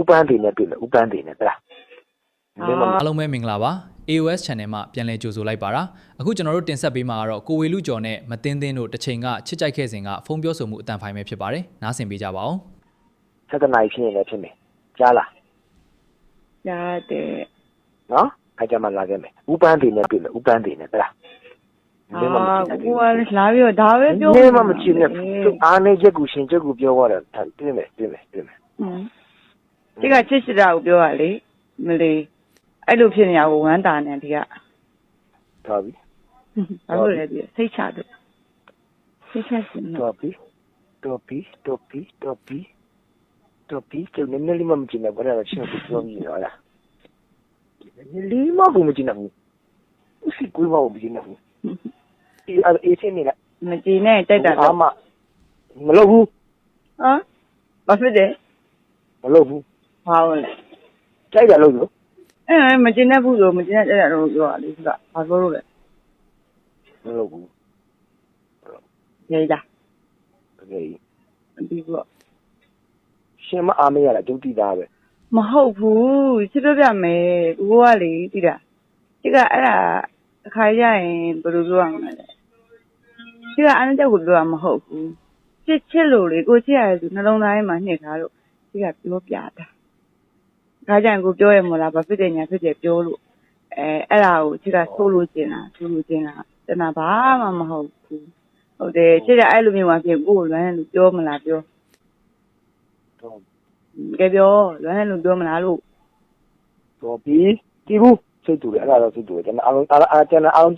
ပန်းတွေနဲ့တွေ့မယ်ဥပန်းတွေနဲ့လားအားလုံးပဲမင်္ဂလာပါ AOS Channel မှာပြန်လည်ကြိုဆိုလိုက်ပါတာအခုကျွန်တော်တို့တင်ဆက်ပေးမှာကတော့ကိုဝေလူကျော်နဲ့မတင်းတင်းတို့တစ်ချိန်ကချစ်ကြိုက်ခဲ့စဉ်ကဖုန်းပြောဆိုမှုအတန်ဖိုင်ပဲဖြစ်ပါတယ်နားဆင်ပေးကြပါအောင်7 နိုင်ဖြစ်ရင်လည်းဖြစ်မယ်ကြားလားကြားတယ်နော်အဲ့ကြမှာလာခဲ့မယ်ဥပန်းတွေနဲ့တွေ့မယ်ဥပန်းတွေနဲ့လားကိုကလာပြီးတော့ဒါပဲပြောနေမှမချင်နဲ့အားနေချက်ကူရှင်ချက်ကူပြောရတာတွေ့မယ်ဒီကချစ်စစ်တာကိုပြောရလေမလေးအဲ့လိုဖြစ်နေရကိုဝမ်းတာနေဒီကတော်ပြီဘာလို့လဲဒီစိတ်ချတယ်စိတ်ချစင်တော်ပြီကျုပ်နည်းနည်းလေးမှမချင်နဲ့ဘာလဲချင်းကိုပြောမိရောလားလေးမဘူးမချင်ဘူးဥစီကိုမဘူးမချင်ဘူးအေးစင်းနေလားမကြည့်နဲ့တိုက်တာတော့မလုပ်ဘူးဘာဖြစ်တယ်မလုပ်ဘူးဘာလို့လဲတိုက်တာလို့မကျင်တဲ့ဘူးလို့မကျင်တဲ့တိုက်တာလို့ပြောတာလေကဘာပြောလို့လဲမလုပ်ဘူးရေးလားရေးဒီကရှင်မအားမရတာကျုပ်တည်သားပဲမဟုတ်ဘူးချစ်ပြောပြမယ်ကိုကလေတည်တာဒီကအဲ့ဒါအခါရရင်ဘယ်လိုပြောရမလဲဒီကအားနဲ့ကြောက်ကိုပြောတာမဟုတ်ဘူးချစ်လို့လေကိုချစ်ရတယ်ဆိုနှလုံးသားထဲမှာနှိမ့်ထားလို့ဒီကပြောပြတာဒါကြောင့်ကိုပြောရမလားဘာဖြစ်တယ်ညာဖြစ်တယ်ပြောလို့အဲ့ဒါကိုချစ်ကဆိုးလို့ကျင်တာတနာဘာမှမဟုတ်ဘူးဟုတ်တယ်ချစ်ကအဲ့လိုမျိုးမှဖြစ်ကိုလွမ်းတယ်လို့ပြောမလားပြောကဲပြောလွမ်းတယ်လို့ပြောမလားလို့တော်ပြီဒီဘူးစိတ်တူတယ်အဲ့ဒါတော့စိတ်တူတယ်ကျွန်တော်အားလုံး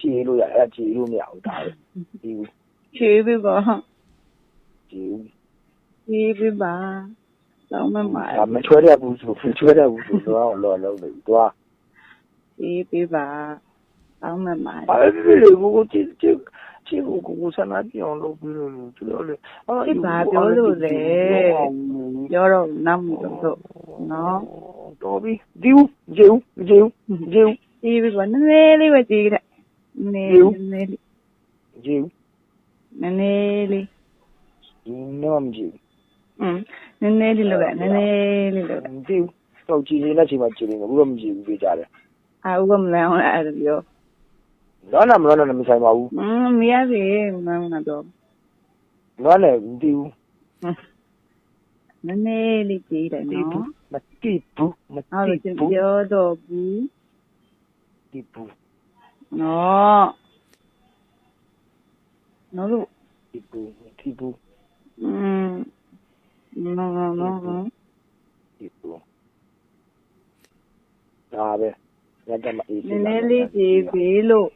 ကြည့်လို့ရတယ်အဲ့ဒါကြည့်လို့မရဘူးဒါပဲဒီဘူးချေးပေးပါကြည့်ပေးပါတော့မချွဲရဘူးဆိုတော့လောလို့တော့ကြည့်ပေးပါတောင်းမှမှာအဲ့ဒီလေကိုကြည့်ကိုဆန္ဒပြောင်းလို့ပြီးလို့ပြောလေအဲ့ဘာပြောလို့လဲပြောတော့နောက်မှုတော့နော်တော်ပြီဒီဦးကြည့်ပေးပါနည်းနည်းလေးပဲကြည့်ခဲ့နည်းနည်းလေးကြည့်နည်းနည်းလေးnoမကြည့်နည်းနည်းလေးလောက်နည်းနည်းလေးလောက်ကြည့်တော့ကြည့်နေတဲ့အချိန်မှာကြည့်နေဘူးတော့မကြည့်ဘူးပြကြတယ်ဦးကမလန်းအောင်အဲ့ဒါပြောတော့မဆိုင်ပါဘူးမရစေမလန်းတော့လည်းမကြည့်ဘူးနည်းနည်းလေးကြည့်တယ်နော်မကြည့်ဘူးပြောတော့ဘူးကြည့်ဘူးနော်လို့ကြည့်ဘူးနော်ကြည့်ဘူးဒါပဲညကမအေးနည်းနည်းလေးကြည့်ပြီလို့